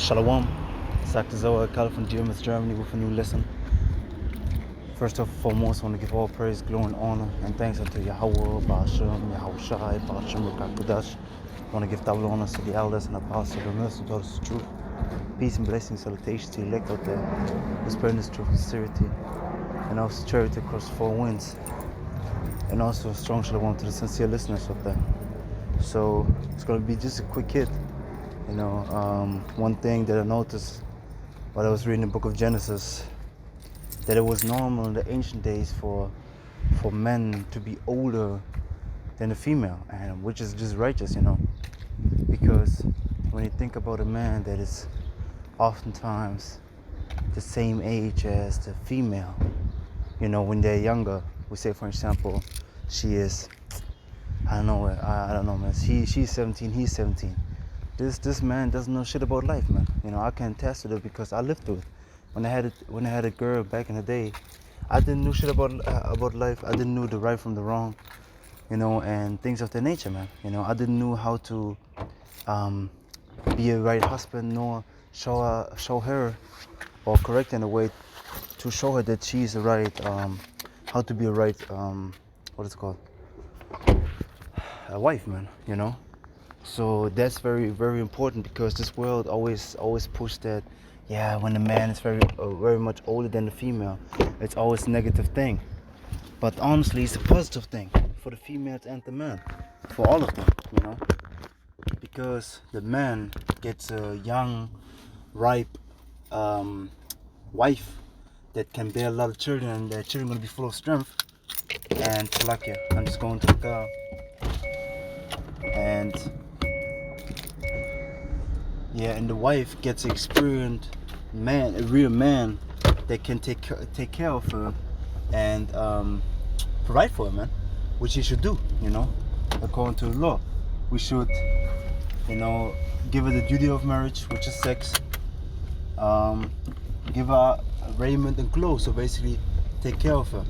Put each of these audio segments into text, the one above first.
Shalom, Dr. Zoa, California, GMS, Germany, with a new lesson. First and foremost, I want to give all praise, glory, and honor, and thanks unto Yahweh, Ba'ashem, Yahushai, Ba'ashem, Rukakudash. I want to give double honors to the elders and apostles, the ministers, daughters of truth. Peace and blessings, salutations to the elect out there, who spread this truth, sincerity, and also charity across the four winds. And also a strong shalom to the sincere listeners out there. So it's going to be just a quick hit. One thing that I noticed while I was reading the book of Genesis, that it was normal in the ancient days for men to be older than a female, and which is just righteous, because when you think about a man that is oftentimes the same age as the female, when they're younger, we say, for example, she is, I don't know, man, she's 17, he's 17. This man doesn't know shit about life, man. I can attest to it because I lived through it. When I had a girl back in the day, I didn't know shit about life. I didn't know the right from the wrong, and things of that nature, man. I didn't know how to be a right husband, nor show her or correct in a way to show her that she's the right, how to be a right, what is it called, a wife, man. So that's very, very important, because this world always push that, when the man is very much older than the female, it's always a negative thing. But honestly, it's a positive thing for the females and the men, for all of them, because the man gets a young, ripe wife that can bear a lot of children, and their children are going to be full of strength. And I'm just going to the car. And the wife gets an experienced man, a real man that can take care of her and provide for her, man, which he should do, according to the law. We should, give her the duty of marriage, which is sex, give her raiment and clothes, so basically take care of her,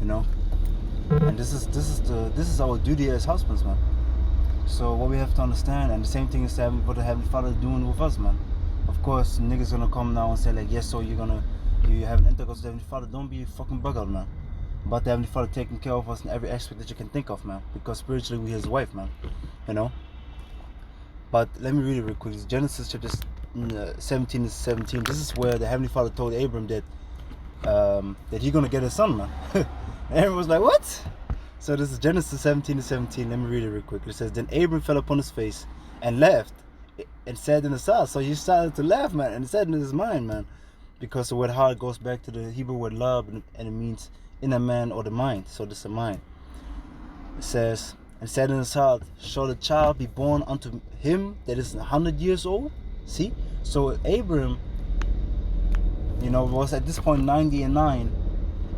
and this is our duty as husbands, man. So what we have to understand, and the same thing is what the Heavenly Father is doing with us, man. Of course, niggas gonna come now and say like, yes, so you have an intercourse with the Heavenly Father. Don't be a fucking bug out, man. But the Heavenly Father taking care of us in every aspect that you can think of, man. Because spiritually, we're His wife, man. But let me read it real quick. It's Genesis chapter 17 to 17. This is where the Heavenly Father told Abram that He's gonna get a son, man. And everyone was like, what? So this is Genesis 17 to 17. Let me read it real quick. It says, then Abram fell upon his face and laughed and said in his heart. So he started to laugh, man, and said in his mind, man, because the word heart goes back to the Hebrew word love, and it means inner man or the mind. So this is the mind. It says, and said in his heart, shall the child be born unto him that is 100 years old? See? So Abram, was at this point 90 and 9.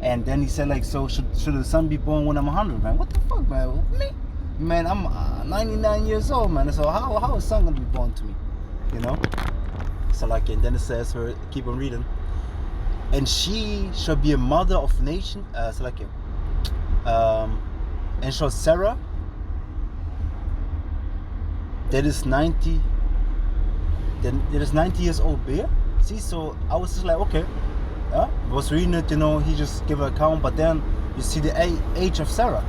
And then he said, like, so should the son be born when I'm 100, man? What the fuck, man? Me? Man, I'm 99 years old, man. So how is son gonna be born to me? So and then it says, keep on reading. And she shall be a mother of nation. And shall Sarah, that is 90 years old, bear? See, so I was just like, okay. I was reading it, he just gave an account, but then you see the age of Sarah,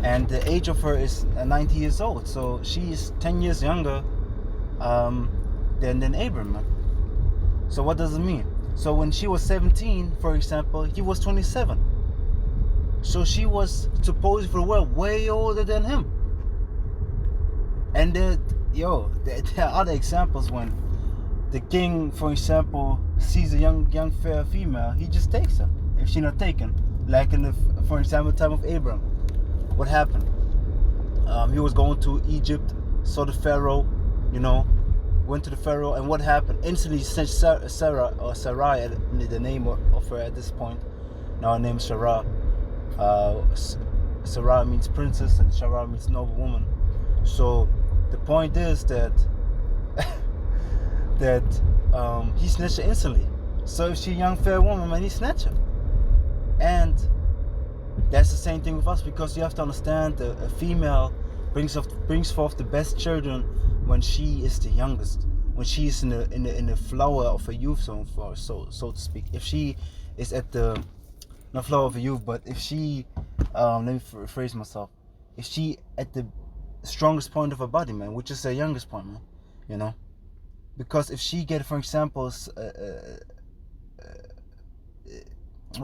and the age of her is 90 years old, so she is 10 years younger than Abram, man. So what does it mean? So when she was 17, for example, he was 27. So she was supposed for the world way older than him. And there are other examples when the king, for example, sees a young fair female, he just takes her if she's not taken. Like for example, time of Abram, what happened? He was going to Egypt, saw the Pharaoh, went to the Pharaoh, and what happened? Instantly he sent Sarah or Sarai, the name of her at this point. Now her name is Sarah. Sarah means princess, and Sarah means noble woman. So the point is that he snatched her instantly. So if she's a young fair woman, man, he snatched her. And that's the same thing with us, because you have to understand a female brings forth the best children when she is the youngest, when she is in the flower of her youth, so to speak. If she is at the not flower of her youth, but if she let me rephrase myself. If she at the strongest point of her body, man, which is the youngest point, man, you know, because if she get, for example, what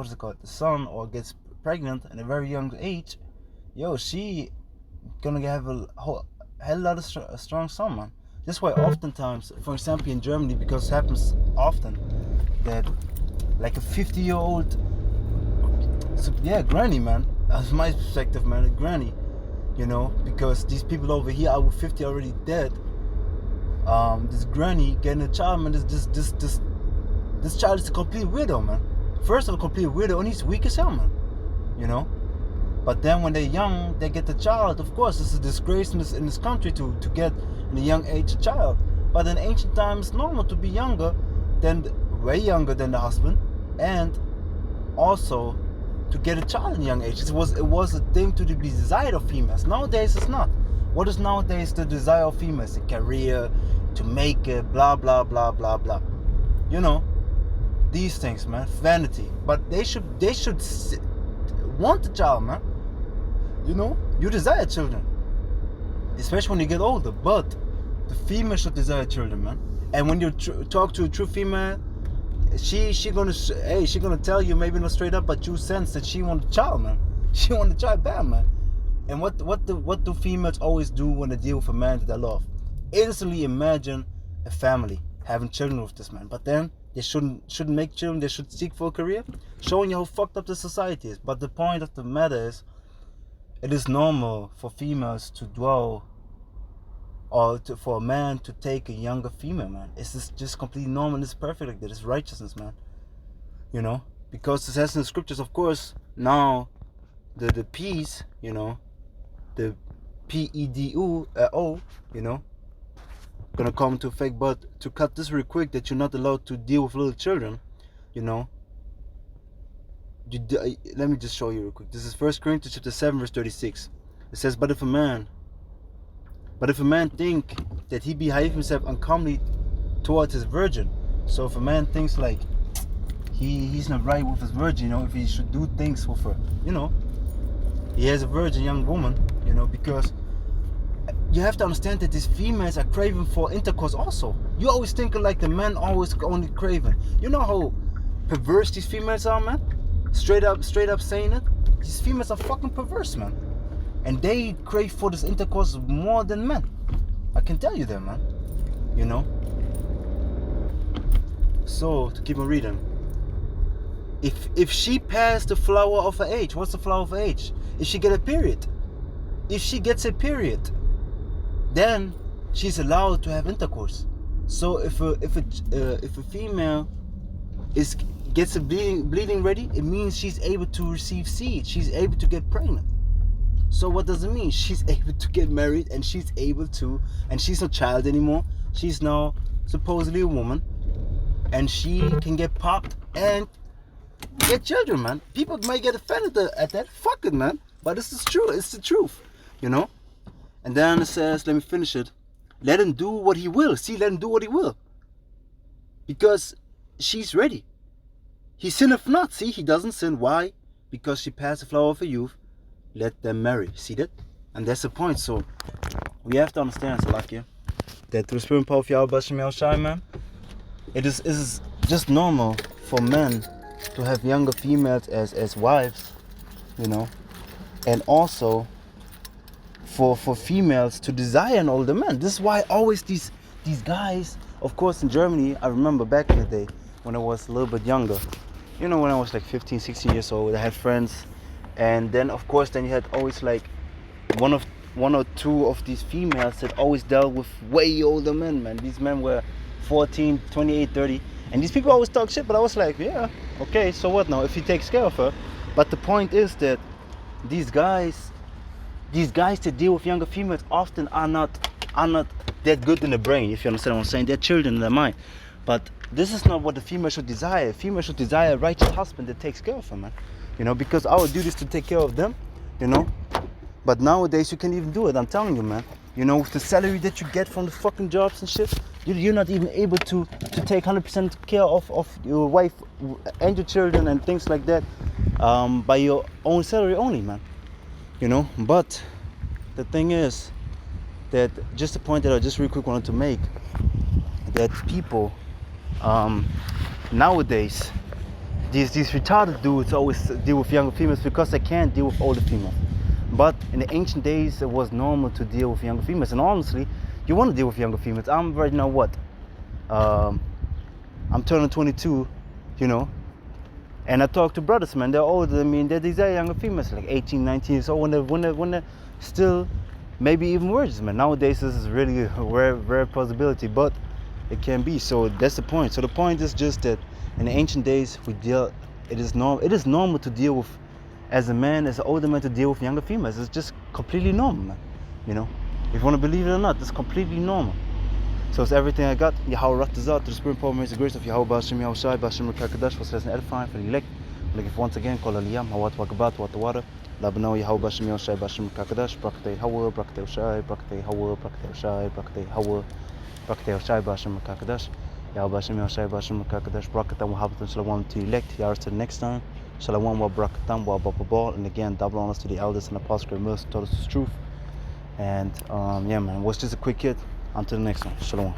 is it called, the son, or gets pregnant at a very young age, yo, she gonna have a hell lot of strong son, man. That's why oftentimes, for example, in Germany, because it happens often that like a 50-year-old, granny, man. That's my perspective, man, a granny. You know, because these people over here are 50 already dead. This granny getting a child, man. This child is a complete weirdo, man. First of all, complete weirdo, and he's weak as hell, man. You know. But then when they're young, they get the child. Of course, it's a disgrace in this country to get in a young age a child. But in ancient times, it's normal to be way younger than the husband, and also to get a child in a young age. It was a thing to be desired of females. Nowadays, it's not. What is nowadays the desire of females? A career, to make it, blah blah blah blah blah. You know, these things, man. Vanity. But they should want a child, man. You know, you desire children, especially when you get older. But the female should desire children, man. And when you talk to a true female, she gonna tell you, maybe not straight up, but you sense that she want a child, man. She want a child bad, man. And what do females always do when they deal with a man that they love? Instantly imagine a family, having children with this man. But then they shouldn't make children. They should seek for a career, showing you how fucked up the society is. But the point of the matter is, it is normal for females to dwell, or for a man to take a younger female, man. It's just completely normal. It's perfect like that. It's righteousness, man. You know, because it says in the scriptures, of course, now the peace, you know, the PEDO, you know, gonna come into effect. But to cut this real quick, that you're not allowed to deal with little children, you know. Let me just show you real quick. This is 1 Corinthians chapter 7, verse 36. It says, But if a man think that he behave himself uncomely towards his virgin. So if a man thinks like he's not right with his virgin, you know, if he should do things with her, you know, he has a virgin young woman, you know, because you have to understand that these females are craving for intercourse also. You always think like the men always only craving. You know how perverse these females are, man? Straight up saying it. These females are fucking perverse, man. And they crave for this intercourse more than men. I can tell you that, man. You know? So, to keep on reading. If she passed the flower of her age, what's the flower of her age? If she get a period. If she gets a period, then she's allowed to have intercourse. So if a female gets a bleeding ready, it means she's able to receive seed. She's able to get pregnant. So what does it mean? She's able to get married, and she's not a child anymore. She's now supposedly a woman, and she can get popped and get children, man. People might get offended at that. Fuck it, man. But this is true. It's the truth, you know. And then it says, let me finish it. Let him do what he will. See, let him do what he will, because she's ready. He sinneth not. See, he doesn't sin. Why? Because she passed the flower of her youth. Let them marry. See that? And that's the point. So we have to understand, Salakia, that through the spirit and power of Yahweh Hashem Yahushai, man, it is just normal for men to have younger females as wives, you know, and also for females to desire an older man. This is why always these guys, of course, in Germany, I remember back in the day when I was a little bit younger, you know, when I was like 15, 16 years old, I had friends. And then, of course, you had always like one or two of these females that always dealt with way older men, man. These men were 14, 28, 30. And these people always talk shit, but I was like, yeah, okay, so what now, if he takes care of her? But the point is that these guys that deal with younger females often are not that good in the brain, if you understand what I'm saying. They're children in their mind. But this is not what the female should desire. A female should desire a righteous husband that takes care of her, man. You know, because our duty is to take care of them, you know. But nowadays you can't even do it, I'm telling you, man. You know, with the salary that you get from the fucking jobs and shit, you're not even able to take 100% care of your wife and your children and things like that by your own salary only, man. You know, but the thing is that just the point that I just real quick wanted to make, that people nowadays, these retarded dudes always deal with younger females because they can't deal with older females. But in the ancient days, it was normal to deal with younger females. And honestly, you want to deal with younger females. I'm right now what? I'm turning 22, you know. And I talk to brothers, man. They're older than me, and they desire younger females, like 18, 19 years old. When they're still, maybe even worse, man. Nowadays, this is really a rare possibility, but it can be. So that's the point. So the point is just that in the ancient days, it is normal to deal with, as a man, as an older man, to deal with younger females. It's just completely normal, man. You know, if you want to believe it or not, it's completely normal. So it's everything I got. Yahweh Rattazat, the Spirit Power, the grace of Yahweh Bashim Yahushai, Bashim Rakakadash, was lesson edifying for the elect. Looking for once again, Kol Aliyam, Hawat Wakabat, Wat the water. Labano Yahweh Bashim Yahushai, Bashim Rakakadash, Brakte Hawa, Brakte Oshai, Brakte Hawa, Brakte Oshai, Brakte Hawa, Brakte Oshai, Bashim Rakakadash. Yahweh Bashim Yahushai, Bashim Rakakadash, Brakatam, Wahabatan, Shalom to elect. Yaris to the next time. Shalom wa Brakatam, wa Bababal. And again, double honors to the elders and apostles, great mercy, told us the truth. And yeah, man, was just a quick hit. Until the next one. Shalom.